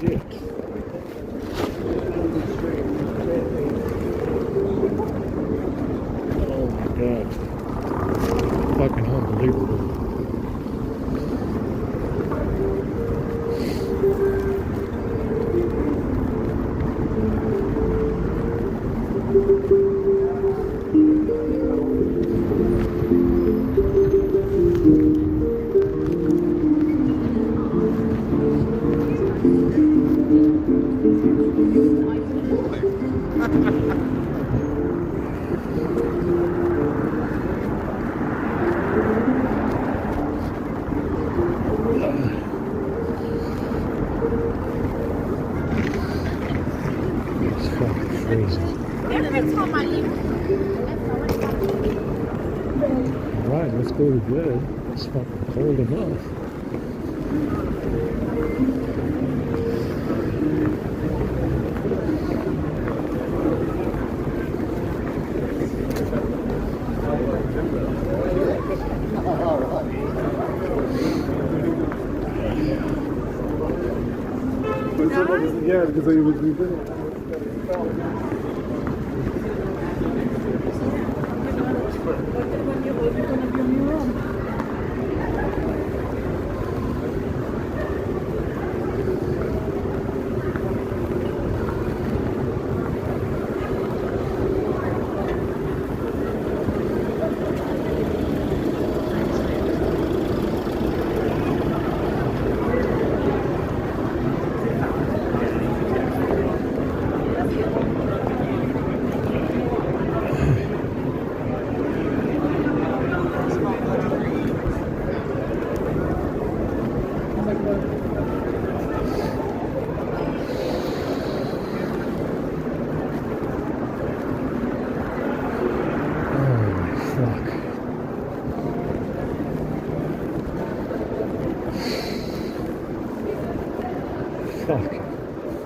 shit. Oh my god. Fucking unbelievable. It's fucking freezing. Alright, let's go to bed. It's fucking cold enough. Yeah, because I was there.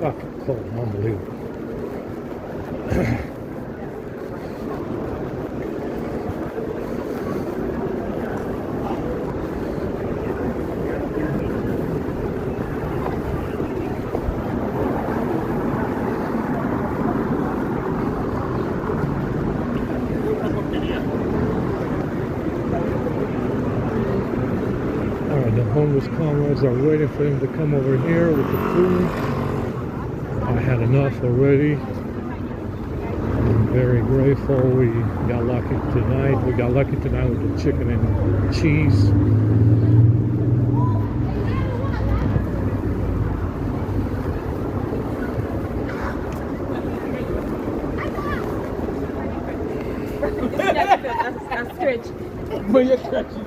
Fucking cold, unbelievable. Alright, the homeless comrades are waiting for him to come over here with the food. I had enough already. I'm very grateful we got lucky tonight. We got lucky tonight with the chicken and cheese. That's stretch. But you're stretching.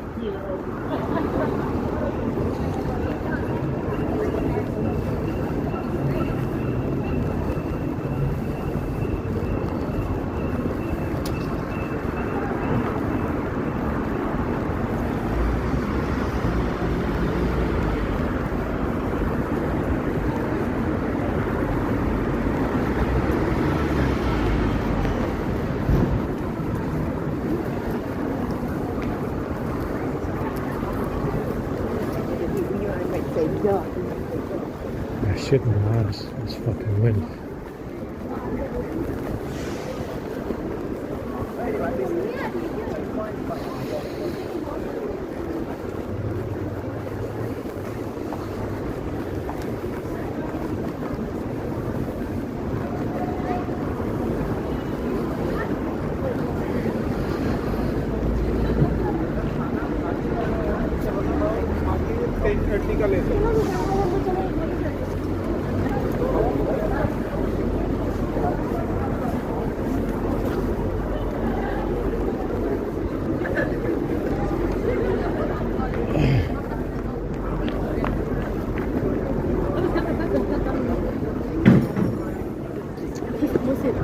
That shit in my eyes. It's fucking wind.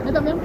Yo también.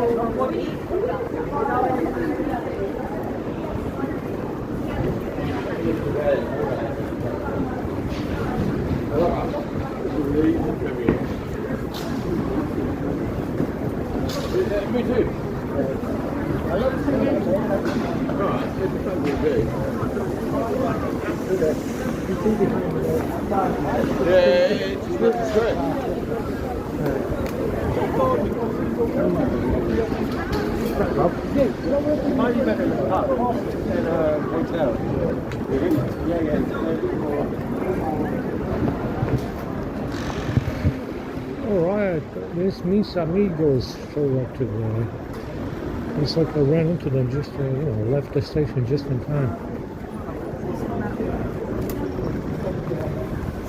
Me too. Yeah, it's great. Hotel. Alright, this Mis Amigos show up today. Looks like I ran into them just, left the station just in time.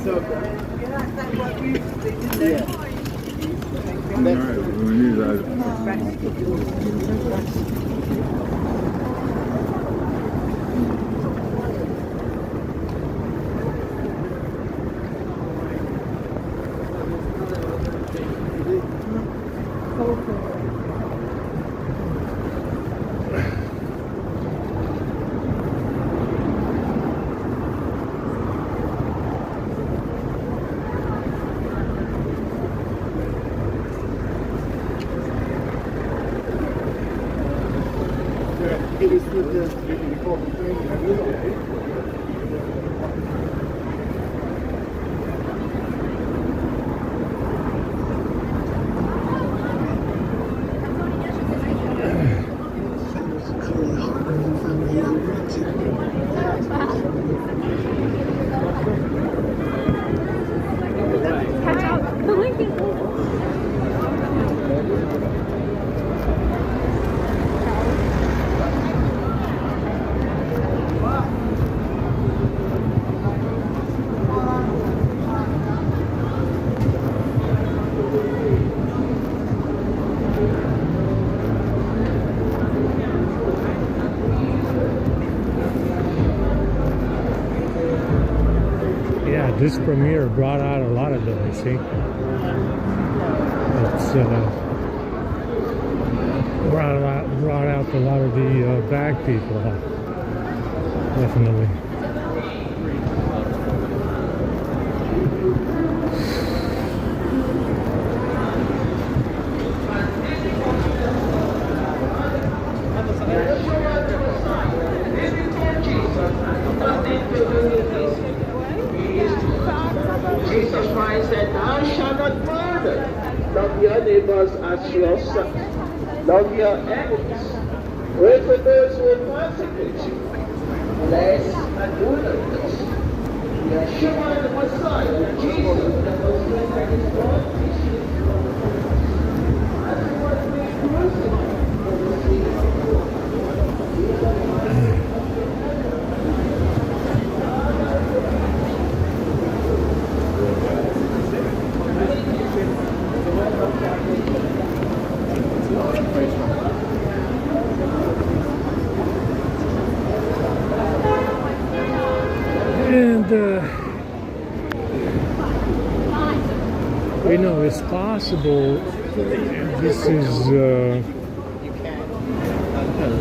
So, Catch out the Lincoln. Yeah, this premiere brought out a lot of them, see? It's brought out a lot of the bag people, definitely. Jesus Christ said, "Thou shalt not murder. Love your neighbors as yourself. Love your enemies. Pray for those who persecute you. Bless and do not curse." Yeshua the Messiah, Jesus, the Muslim and his God, as he was made crucified for the sins of the world. And it's possible this is a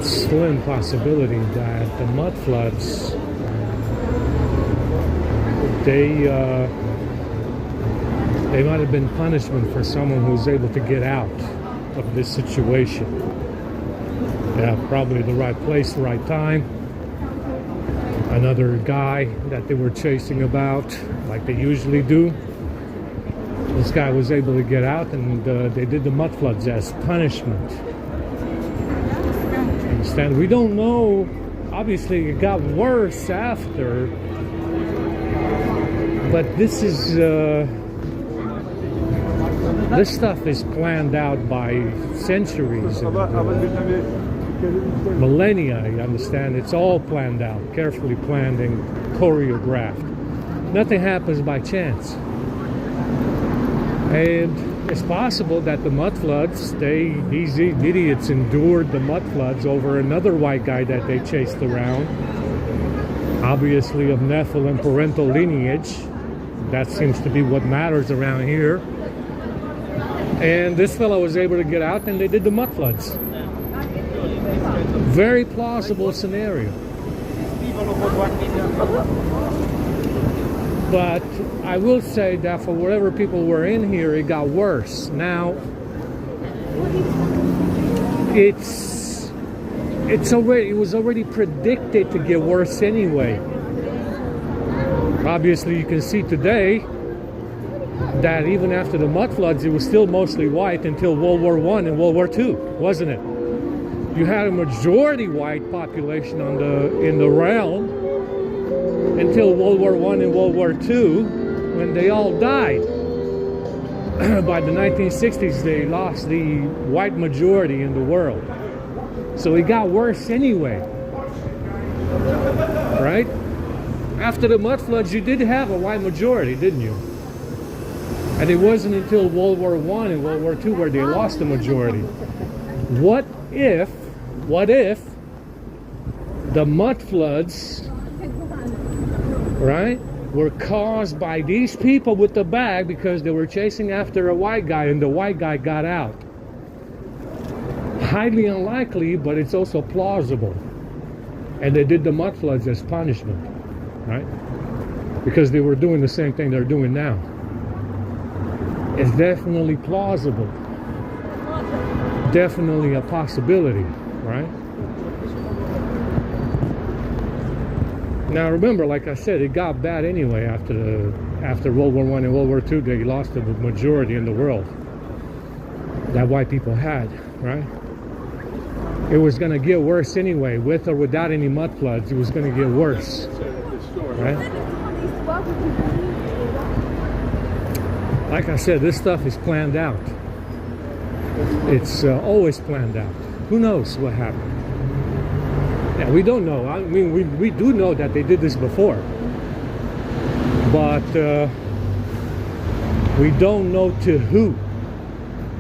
slim possibility that the mud floods they might have been punishment for someone who's able to get out of this situation. Yeah, probably the right place, the right time. Another guy that they were chasing about, like they usually do. This guy was able to get out, and they did the mud floods as punishment. Understand? We don't know. Obviously, it got worse after, but this is this stuff is planned out by centuries. Millennia, you understand? It's all planned out, carefully planned and choreographed. Nothing happens by chance. And it's possible that the mud floods, these idiots endured the mud floods over another white guy that they chased around, obviously of Nephilim parental lineage. That seems to be what matters around here. And this fellow was able to get out, and they did the mud floods. Very plausible scenario. But I will say that for whatever people were in here, it got worse. Now, it was already predicted to get worse anyway. Obviously, you can see today that even after the mud floods, it was still mostly white until World War I and World War II, wasn't it? You had a majority white population in the realm until World War I and World War II, when they all died. By the 1960s, they lost the white majority in the world. So it got worse anyway, right? After the mud floods, you did have a white majority, didn't you? And it wasn't until World War I and World War II where they lost the majority. What if the mud floods, right, were caused by these people with the bag because they were chasing after a white guy and the white guy got out? Highly unlikely, but it's also plausible. And they did the mud floods as punishment, right? Because they were doing the same thing they're doing now. It's definitely plausible. Definitely a possibility, right? Now remember, like I said, it got bad anyway after World War I and World War II. They lost the majority in the world that white people had, right? It was going to get worse anyway, with or without any mud floods. It was going to get worse, right? Like I said, this stuff is planned out. It's always planned out. Who knows what happened? Yeah, we don't know. I mean, we do know that they did this before. But we don't know to who.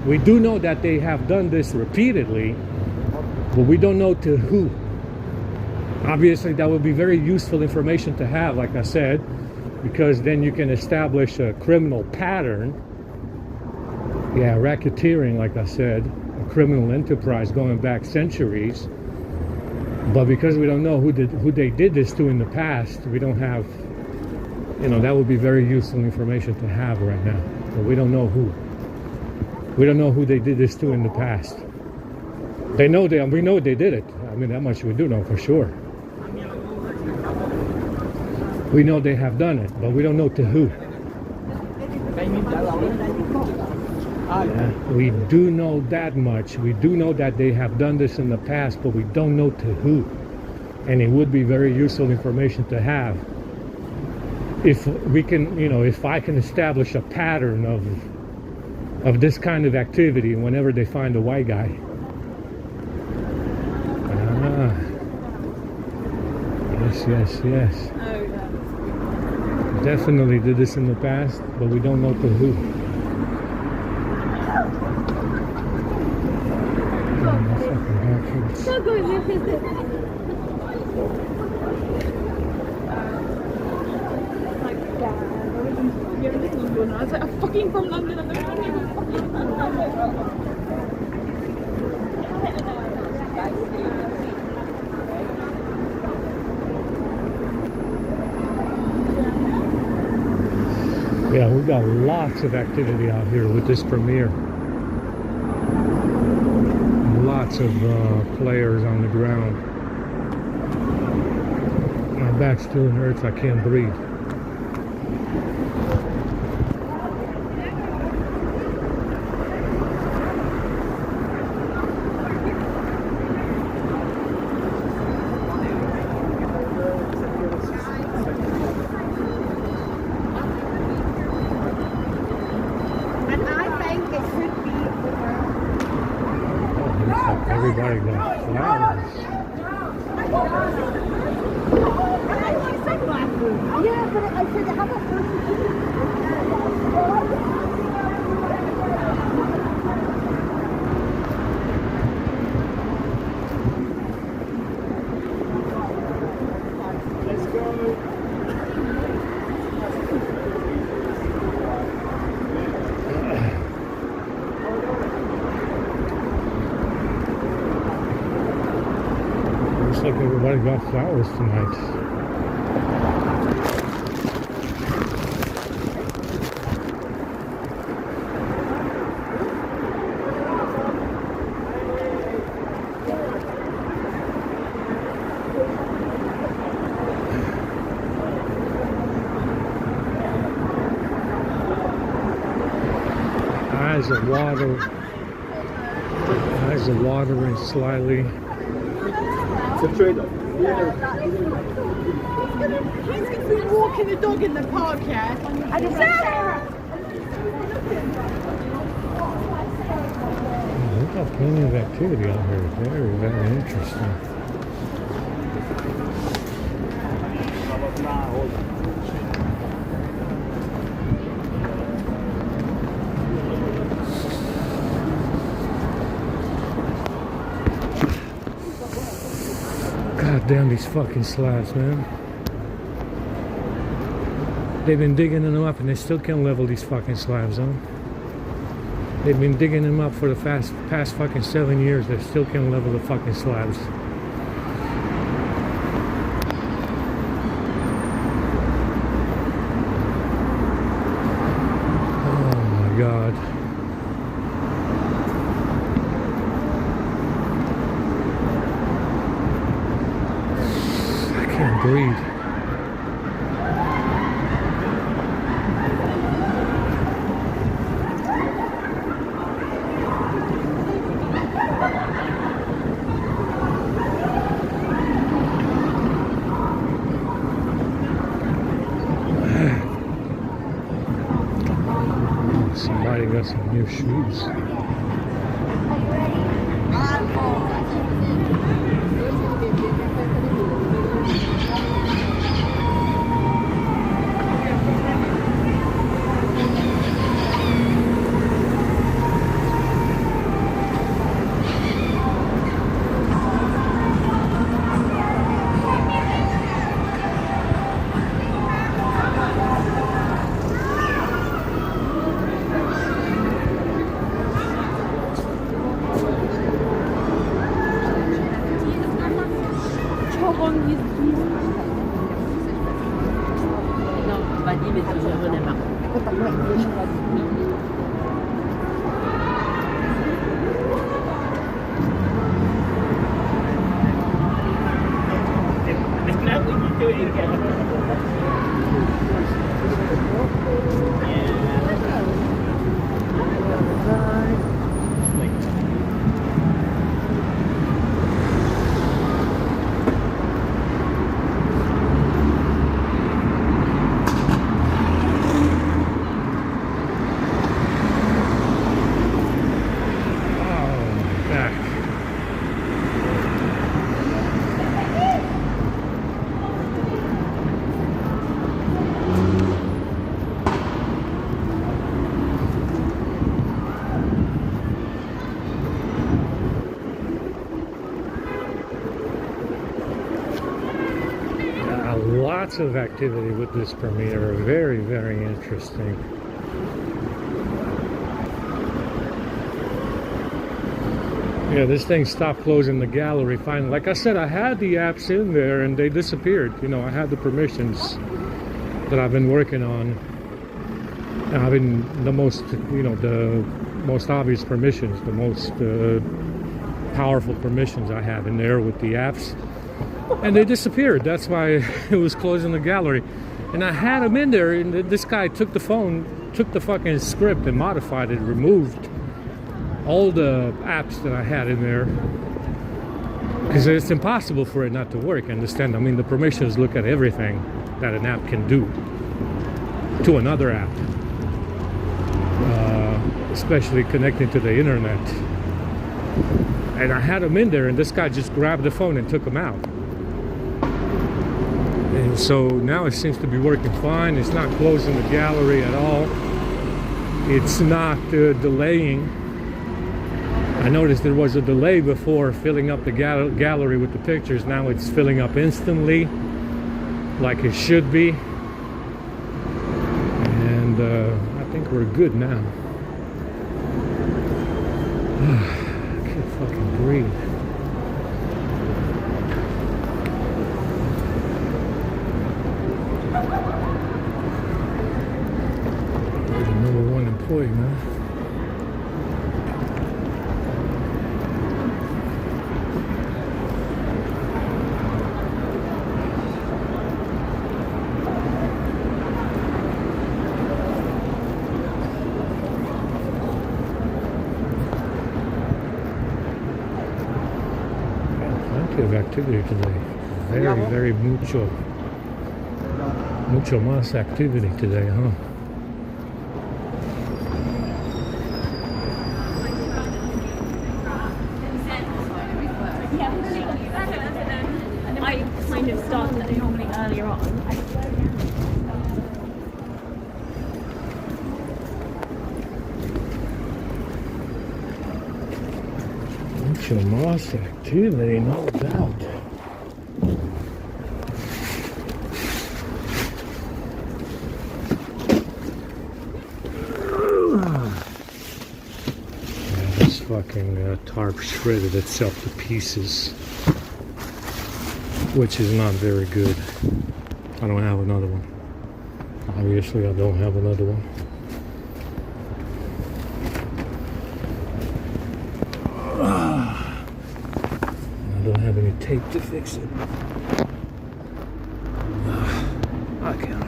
We do know that they have done this repeatedly, but we don't know to who. Obviously, that would be very useful information to have, like I said, because then you can establish a criminal pattern. Yeah, racketeering, like I said, a criminal enterprise going back centuries. But because we don't know who they did this to in the past, we don't have, that would be very useful information to have right now. But we don't know who. We don't know who they did this to in the past. We know they did it. I mean, that much we do know for sure. We know they have done it, but we don't know to who. Yeah, we do know that much. We do know that they have done this in the past, but we don't know to who. And it would be very useful information to have. If we can, if I can establish a pattern of this kind of activity whenever they find a white guy. Yes. Definitely did this in the past, but we don't know to who. I was like, I'm fucking from London. I'm not even fucking from London. Yeah, we got lots of activity out here with this premiere. Lots of players on the ground. My back still hurts. I can't breathe. Everybody got flowers. Yeah, but I said, how about Let's go. like everybody got flowers tonight. Eyes are watering slightly. It's a trade-off. He's been walking the dog in the park, yeah? We've got plenty of activity out here. Very, very interesting. God damn these fucking slabs, man. They've been digging them up and they still can't level these fucking slabs, huh? They've been digging them up for the past fucking 7 years. They still can't level the fucking slabs. Oh my God. I can't breathe. Somebody got some new shoes. Lots of activity with this premiere. Very, very interesting. Yeah, this thing stopped closing the gallery finally. Like I said, I had the apps in there and they disappeared. You know, I had the permissions that I've been working on. And I've been the most, you know, the most obvious permissions, the most powerful permissions I have in there with the apps. And they disappeared. That's why it was closing the gallery. And I had them in there, and this guy took the phone, took the fucking script and modified it, removed all the apps that I had in there. Because it's impossible for it not to work, understand? I mean, the permissions look at everything that an app can do to another app. Especially connecting to the internet. And I had them in there, and this guy just grabbed the phone and took them out. And so now it seems to be working fine. It's not closing the gallery at all. It's not delaying. I noticed there was a delay before filling up the gallery with the pictures. Now it's filling up instantly, like it should be. And I think we're good now. I can't fucking breathe. active activity today. Very mucho más activity today, huh? I kind of started normally earlier on. Mucho más activity, no doubt. Yeah, this fucking tarp shredded itself to pieces, which is not very good. I don't have another one. Obviously, I don't have another one. I don't have any tape to fix it. I can't.